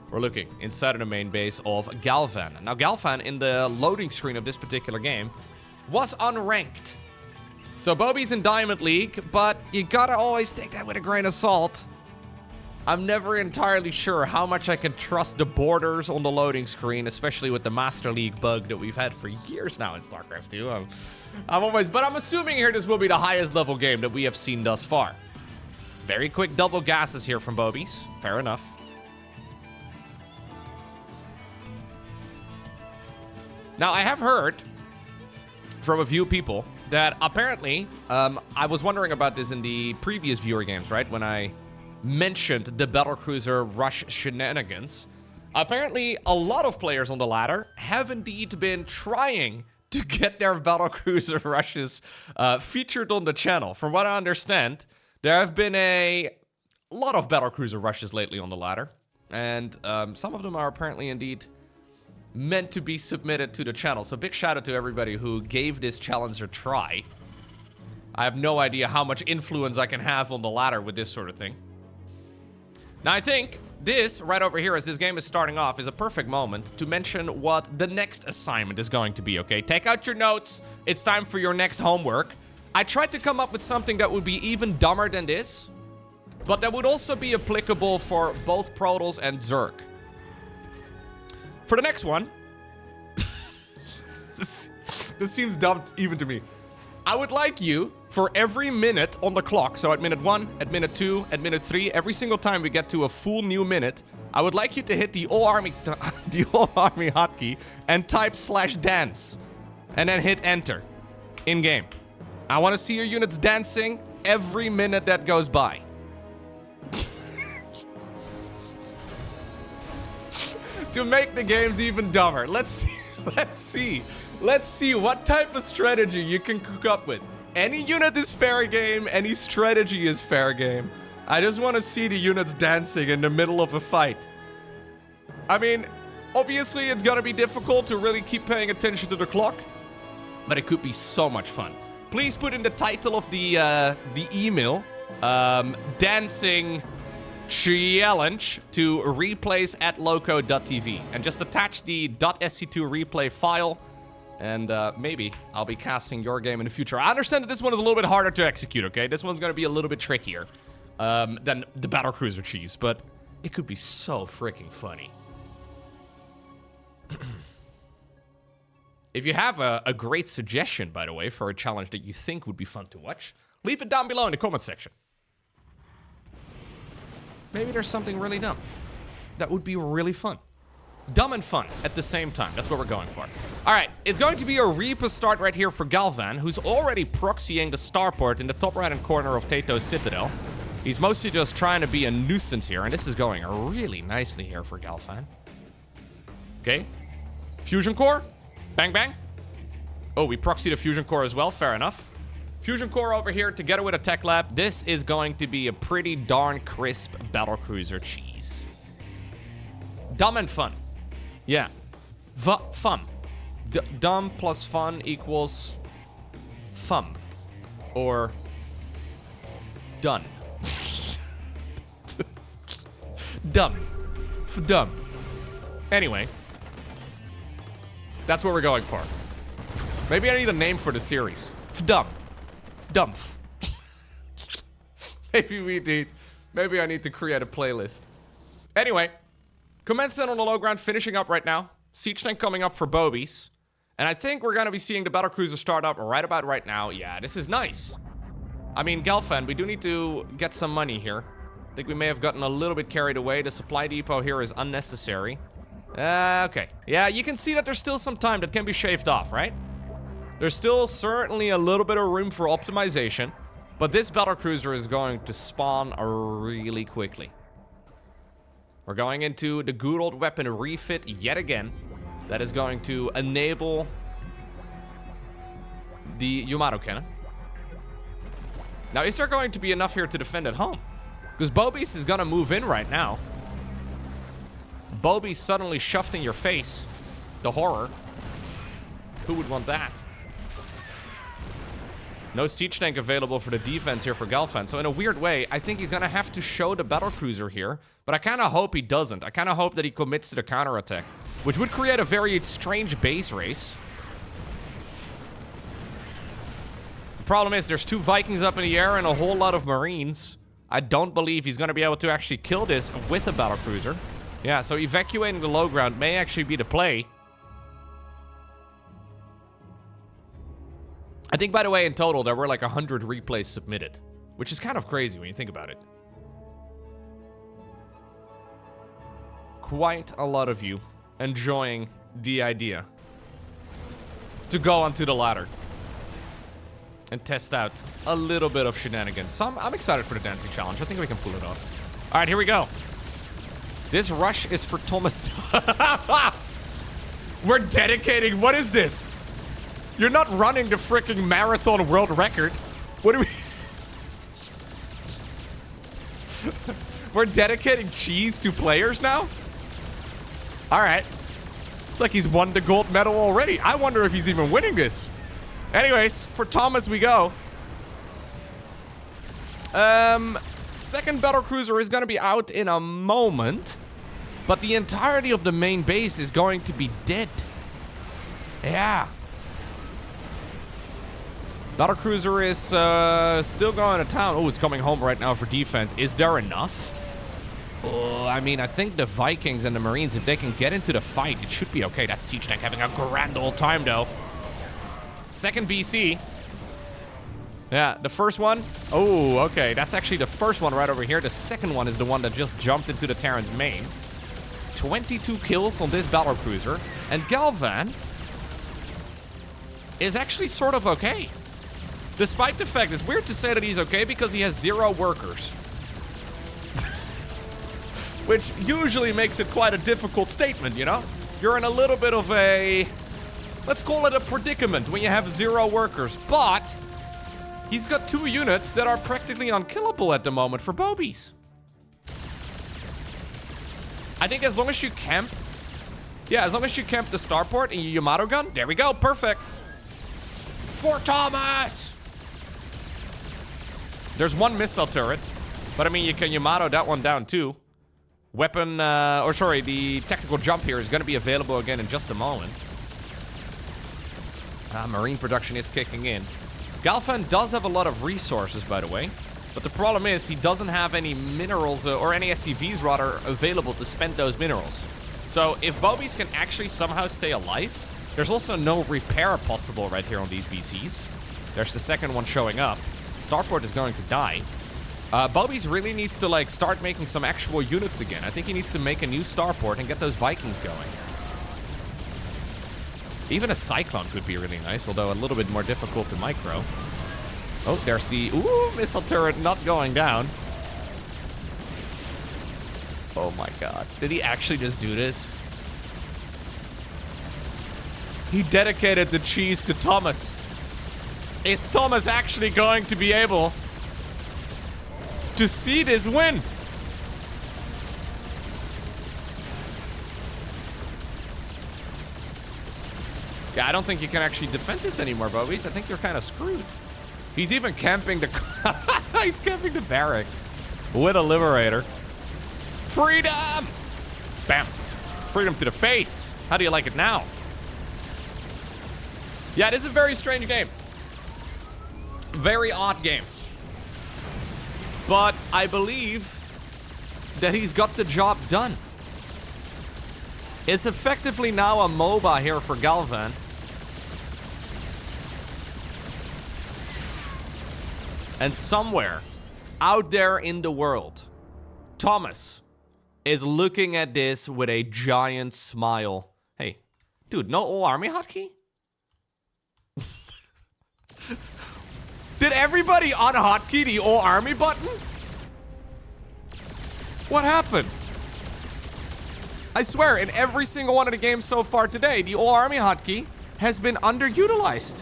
we're looking inside of the main base of Galvan. Now, Galvan, in the loading screen of this particular game, was unranked. So Bobby's in Diamond League, but you gotta always take that with a grain of salt. I'm never entirely sure how much I can trust the borders on the loading screen, especially with the Master League bug that we've had for years now in StarCraft 2. But I'm assuming here this will be the highest level game that we have seen thus far. Very quick double gases here from Bobies. Fair enough. Now, I have heard from a few people that apparently, I was wondering about this in the previous viewer games, right? When I mentioned the Battlecruiser Rush shenanigans. Apparently, a lot of players on the ladder have indeed been trying to get their Battlecruiser Rushes featured on the channel. From what I understand, there have been a lot of Battlecruiser Rushes lately on the ladder. And some of them are apparently indeed meant to be submitted to the channel. So big shout out to everybody who gave this challenge a try. I have no idea how much influence I can have on the ladder with this sort of thing. Now, I think this right over here, as this game is starting off, is a perfect moment to mention what the next assignment is going to be, okay? Take out your notes. It's time for your next homework. I tried to come up with something that would be even dumber than this, but that would also be applicable for both Protoss and Zerg. For the next one, this seems dumb even to me. I would like you, for every minute on the clock, so at minute 1, at minute 2, at minute 3, every single time we get to a full new minute, I would like you to hit the all army hotkey and type /dance, and then hit enter in game. I want to see your units dancing every minute that goes by. To make the games even dumber, let's Let's see. Let's see what type of strategy you can cook up with. Any unit is fair game. Any strategy is fair game. I just want to see the units dancing in the middle of a fight. I mean, obviously it's gonna be difficult to really keep paying attention to the clock, but it could be so much fun. Please put in the title of the email, dancing challenge to replays at LowkoTV, and just attach the .sc2 replay file, and maybe I'll be casting your game in the future. I understand that this one is a little bit harder to execute, okay? This one's gonna be a little bit trickier than the Battlecruiser cheese, but it could be so freaking funny. If you have a great suggestion, by the way, for a challenge that you think would be fun to watch, leave it down below in the comment section. Maybe there's something really dumb that would be really fun. Dumb and fun at the same time. That's what we're going for. All right, it's going to be a Reaper start right here for Galvan, who's already proxying the starport in the top right-hand corner of Tato's Citadel. He's mostly just trying to be a nuisance here, and this is going really nicely here for Galvan. Okay. Fusion core. Bang, bang. Oh, we proxied a fusion core as well. Fair enough. Fusion core over here together with a tech lab. This is going to be a pretty darn crisp battlecruiser cheese. Dumb and fun. Yeah. Fun. Dumb plus fun equals fun. Or done. Dumb. Dumb. Anyway. That's what we're going for. Maybe I need a name for the series. Dumb. Dumph. Maybe I need to create a playlist. Anyway, Command Center on the low ground finishing up right now. Siege tank coming up for Bobies. And I think we're gonna be seeing the Battlecruiser start up right about right now. Yeah, this is nice. I mean, Gelfand, we do need to get some money here. I think we may have gotten a little bit carried away. The supply depot here is unnecessary. Okay. Yeah, you can see that there's still some time that can be shaved off, right? There's still certainly a little bit of room for optimization, but this battlecruiser is going to spawn really quickly. We're going into the good old weapon refit yet again. That is going to enable the Yamato cannon. Now, is there going to be enough here to defend at home? Because Bobies is gonna move in right now. Bobies suddenly shoved in your face. The horror. Who would want that? No siege tank available for the defense here for Gelfand. So in a weird way, I think he's gonna have to show the battlecruiser here. But I kind of hope he doesn't. I kind of hope that he commits to the counterattack, which would create a very strange base race. The problem is there's 2 Vikings up in the air and a whole lot of Marines. I don't believe he's gonna be able to actually kill this with the battlecruiser. Yeah, so evacuating the low ground may actually be the play. I think, by the way, in total, there were like 100 replays submitted, which is kind of crazy when you think about it. Quite a lot of you enjoying the idea to go onto the ladder and test out a little bit of shenanigans. So I'm excited for the dancing challenge. I think we can pull it off. All right, here we go. This rush is for Thomas. We're dedicating. What is this? You're not running the freaking marathon world record. What do we... We're dedicating cheese to players now? All right. It's like he's won the gold medal already. I wonder if he's even winning this. Anyways, for Thomas we go. Second battlecruiser is going to be out in a moment. But the entirety of the main base is going to be dead. Yeah. Battlecruiser is still going to town. Oh, it's coming home right now for defense. Is there enough? Oh, I mean, I think the Vikings and the Marines, if they can get into the fight, it should be okay. That siege tank having a grand old time, though. Second BC. Yeah, the first one. Oh, okay. That's actually the first one right over here. The second one is the one that just jumped into the Terran's main. 22 kills on this battlecruiser. And Galvan is actually sort of okay. Despite the fact, it's weird to say that he's okay because he has 0 workers. Which usually makes it quite a difficult statement, you know? You're in a little bit of a let's call it a predicament when you have 0 workers. But he's got 2 units that are practically unkillable at the moment for Bobies. I think as long as you camp... Yeah, as long as you camp the starport and your Yamato gun. There we go. Perfect. For Thomas! There's 1 missile turret. But I mean, you can Yamato that one down too. Weapon, or sorry, the tactical jump here is going to be available again in just a moment. Marine production is kicking in. Galvan does have a lot of resources, by the way. But the problem is he doesn't have any minerals, or any SCVs rather, available to spend those minerals. So if Bobies can actually somehow stay alive, there's also no repair possible right here on these BCs. There's the second one showing up. Starport is going to die. Bobies really needs to, like, start making some actual units again. I think he needs to make a new starport and get those Vikings going. Even a Cyclone could be really nice, although a little bit more difficult to micro. Oh, there's the... Ooh, missile turret not going down. Oh my god. Did he actually just do this? He dedicated the cheese to Thomas. Is Thomas actually going to be able to see this win? Yeah, I don't think you can actually defend this anymore, Bobies. I think you're kind of screwed. He's even camping the... He's camping the barracks with a Liberator. Freedom! Bam. Freedom to the face. How do you like it now? Yeah, it is a very strange game. Very odd game. But I believe that he's got the job done. It's effectively now a MOBA here for Galvan. And somewhere out there in the world, Thomas is looking at this with a giant smile. Hey, dude, no all army hotkey? Did everybody unhotkey the all army button? What happened? I swear, in every single one of the games so far today, the all army hotkey has been underutilized.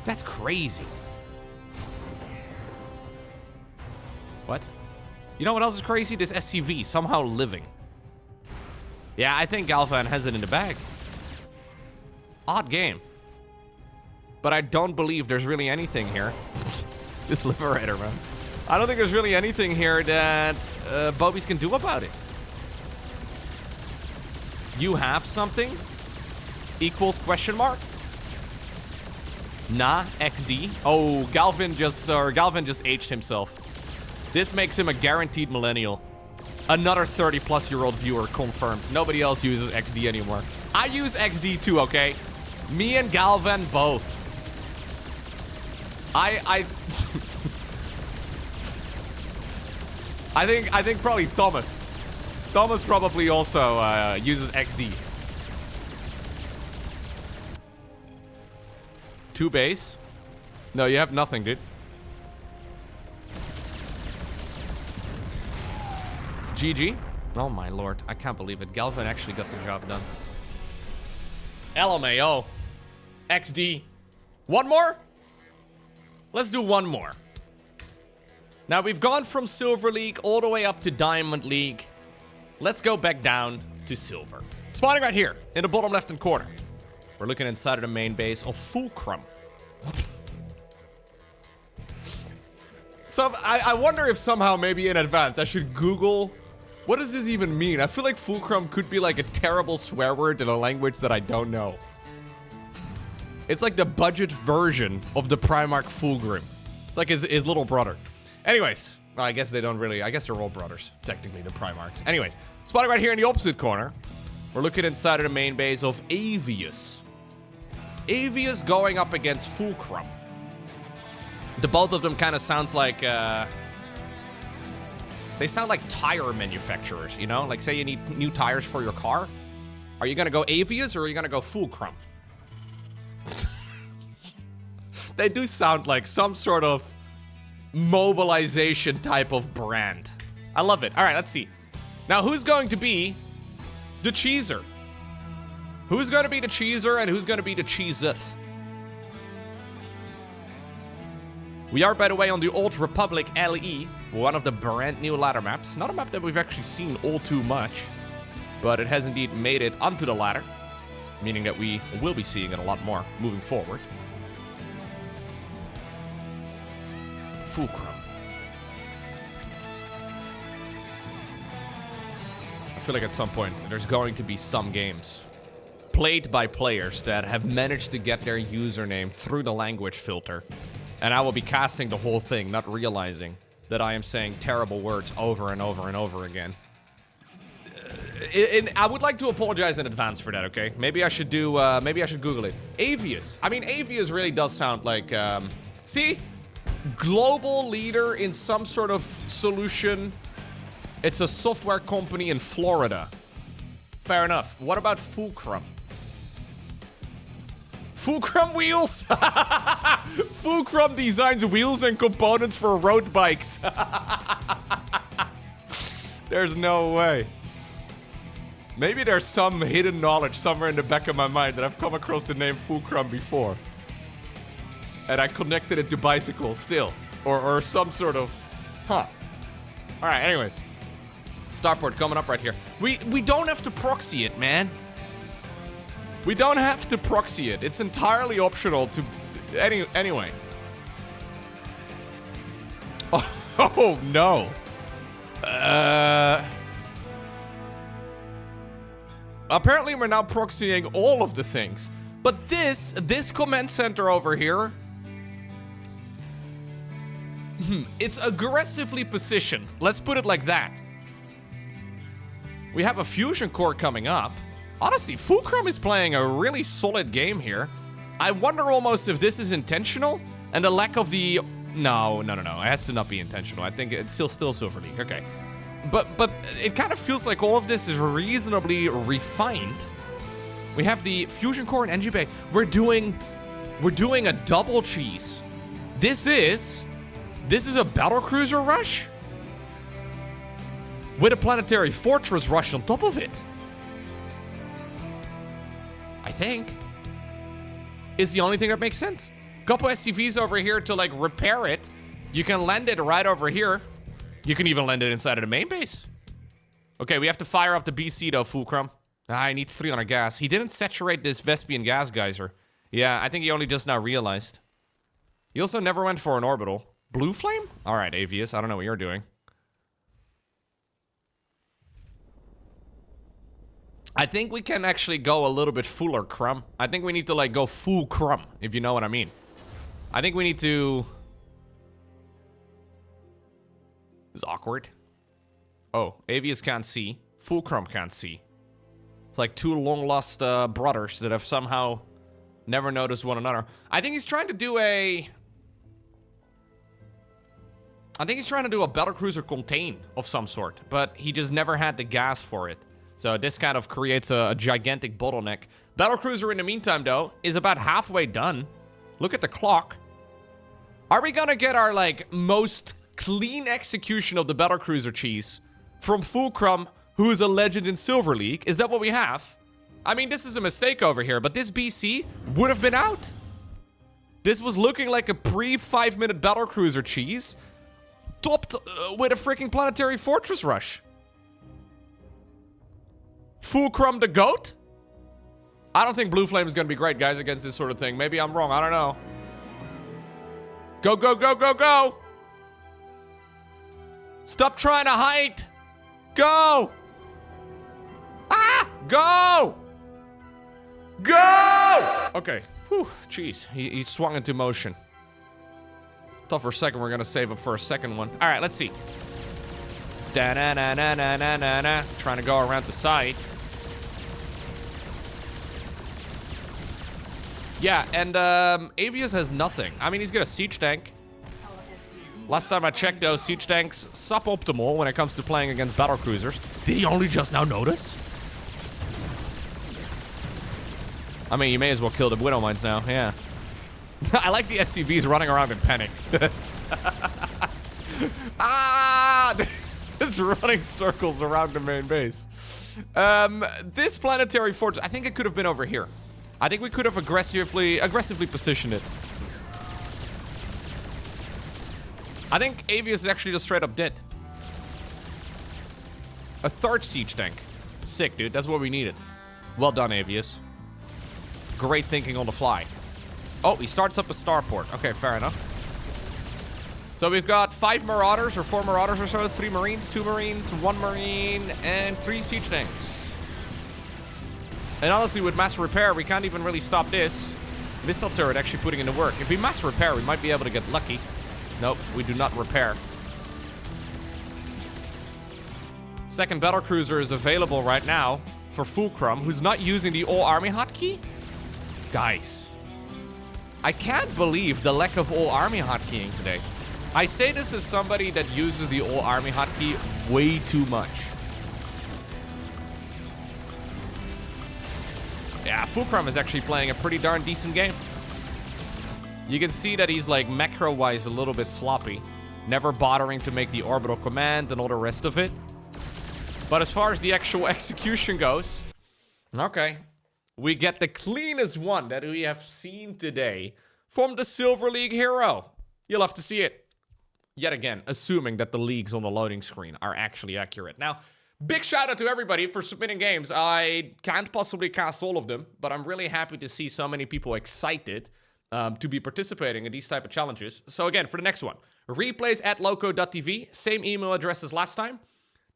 That's crazy. What? You know what else is crazy? This SCV somehow living. Yeah, I think Galvan has it in the bag. Odd game. But I don't believe there's really anything here. This Liberator, man. I don't think there's really anything here that Bobies can do about it. You have something? Equals question mark? Nah, XD. Oh, Galvan just aged himself. This makes him a guaranteed millennial. Another 30-plus-year-old viewer confirmed. Nobody else uses XD anymore. I use XD too, okay? Me and Galvan both. I think probably Thomas. Thomas probably also uses XD. 2 base? No, you have nothing, dude. GG. Oh my lord, I can't believe it. Galvan actually got the job done. LMAO. XD. One more? Let's do one more. Now, we've gone from Silver League all the way up to Diamond League. Let's go back down to Silver. Spawning right here, in the bottom left-hand corner. We're looking inside of the main base of Fulcrum. So, I wonder if somehow, maybe in advance, I should Google... What does this even mean? I feel like Fulcrum could be like a terrible swear word in a language that I don't know. It's like the budget version of the Primarch Fulgrim. It's like his little brother. Anyways, well, I guess they don't really... I guess they're all brothers, technically, the Primarchs. Anyways, spotted right here in the opposite corner. We're looking inside of the main base of Avius. Avius going up against Fulcrum. The both of them kind of sounds like... They sound like tire manufacturers, you know? Like, say you need new tires for your car. Are you gonna go Avius or are you gonna go Fulcrum? They do sound like some sort of mobilization type of brand. I love it. All right, let's see. Now, who's going to be the cheeser? Who's going to be the cheeser and who's going to be the cheeseth? We are, by the way, on the Old Republic LE, one of the brand new ladder maps. Not a map that we've actually seen all too much, but it has indeed made it onto the ladder, meaning that we will be seeing it a lot more moving forward. Fulcrum. I feel like at some point there's going to be some games played by players that have managed to get their username through the language filter. And I will be casting the whole thing, not realizing that I am saying terrible words over and over and over again. I would like to apologize in advance for that, okay? Maybe I should do, maybe I should Google it. Avius. I mean, Avius really does sound like, see? Global leader in some sort of solution. It's a software company in Florida. Fair enough. What about Fulcrum? Fulcrum wheels? Fulcrum designs wheels and components for road bikes. There's no way. Maybe there's some hidden knowledge somewhere in the back of my mind that I've come across the name Fulcrum before. And I connected it to bicycles still. Or some sort of... Huh. Alright, anyways. Starport coming up right here. We don't have to proxy it, man. We don't have to proxy it. It's entirely optional to... Anyway. Oh no. Apparently we're now proxying all of the things. But this command center over here... it's aggressively positioned. Let's put it like that. We have a fusion core coming up. Honestly, Fulcrum is playing a really solid game here. I wonder almost if this is intentional and the lack of the... No. It has to not be intentional. I think it's still Silver League. Okay. But it kind of feels like all of this is reasonably refined. We have the fusion core and NG Bay. We're doing a double cheese. This is a Battlecruiser Rush with a planetary fortress rush on top of it. I think is the only thing that makes sense. Couple SCVs over here to like repair it. You can land it right over here. You can even land it inside of the main base. Okay, we have to fire up the BC though, Fulcrum. I need 300 gas. He didn't saturate this Vespian gas geyser. Yeah, I think he only just now realized. He also never went for an orbital. Blue flame? All right, Avius. I don't know what you're doing. I think we can actually go a little bit fuller crumb. I think we need to like go full crumb, if you know what I mean. I think we need to... This is awkward. Oh, Avius can't see. Fulcrum can't see. It's like two long-lost brothers that have somehow never noticed one another. I think he's trying to do a... I think he's trying to do a Battlecruiser contain of some sort, but he just never had the gas for it. So this kind of creates a gigantic bottleneck. Battlecruiser, in the meantime, though, is about halfway done. Look at the clock. Are we gonna get our, like, most clean execution of the Battlecruiser cheese from Fulcrum, who is a legend in Silver League? Is that what we have? I mean, this is a mistake over here, but this BC would have been out. This was looking like a pre-5-minute Battlecruiser cheese, topped with a freaking planetary fortress rush. Fulcrum the GOAT? I don't think Blue Flame is going to be great, guys, against this sort of thing. Maybe I'm wrong. I don't know. Go, go, go, go, go. Stop trying to hide. Go. Ah! Go! Go! Okay. Whew. Jeez. He swung into motion. Thought for a second we're going to save up for a second one. All right, let's see. Da-na-na-na-na-na-na-na. Trying to go around the side. Yeah, and Avius has nothing. I mean, he's got a siege tank. Last time I checked, though, siege tanks suboptimal when it comes to playing against battlecruisers. Did he only just now notice? I mean, you may as well kill the Widow Mines now, yeah. I like the SCVs running around in panic. Ah! Just running circles around the main base. This planetary fortress, I think it could have been over here. I think we could have aggressively positioned it. I think Avius is actually just straight up dead. A third siege tank. Sick, dude. That's what we needed. Well done, Avius. Great thinking on the fly. Oh, he starts up a starport. Okay, fair enough. So we've got 5 Marauders, or 4 Marauders or so, 3 Marines, 2 Marines, 1 Marine, and 3 siege tanks. And honestly, with mass repair, we can't even really stop this missile turret actually putting in the work. If we mass repair, we might be able to get lucky. Nope, we do not repair. Second battlecruiser is available right now for Fulcrum, who's not using the all army hotkey. Guys, I can't believe the lack of all army hotkeying today. I say this as somebody that uses the all army hotkey way too much. Yeah, Fulcrum is actually playing a pretty darn decent game. You can see that he's like macro-wise a little bit sloppy, never bothering to make the orbital command and all the rest of it. But as far as the actual execution goes, okay, we get the cleanest one that we have seen today from the Silver League hero. You'll have to see it. Yet again, assuming that the leagues on the loading screen are actually accurate. Now, big shout out to everybody for submitting games. I can't possibly cast all of them, but I'm really happy to see so many people excited to be participating in these type of challenges. So again, for the next one, replays at LowkoTV, same email address as last time.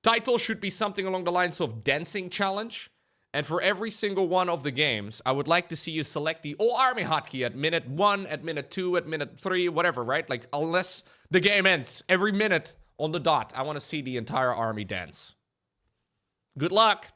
Title should be something along the lines of Dancing Challenge. And for every single one of the games, I would like to see you select the all army hotkey at minute 1, at minute 2, at minute 3, whatever, right? Like, unless the game ends, every minute on the dot, I want to see the entire army dance. Good luck.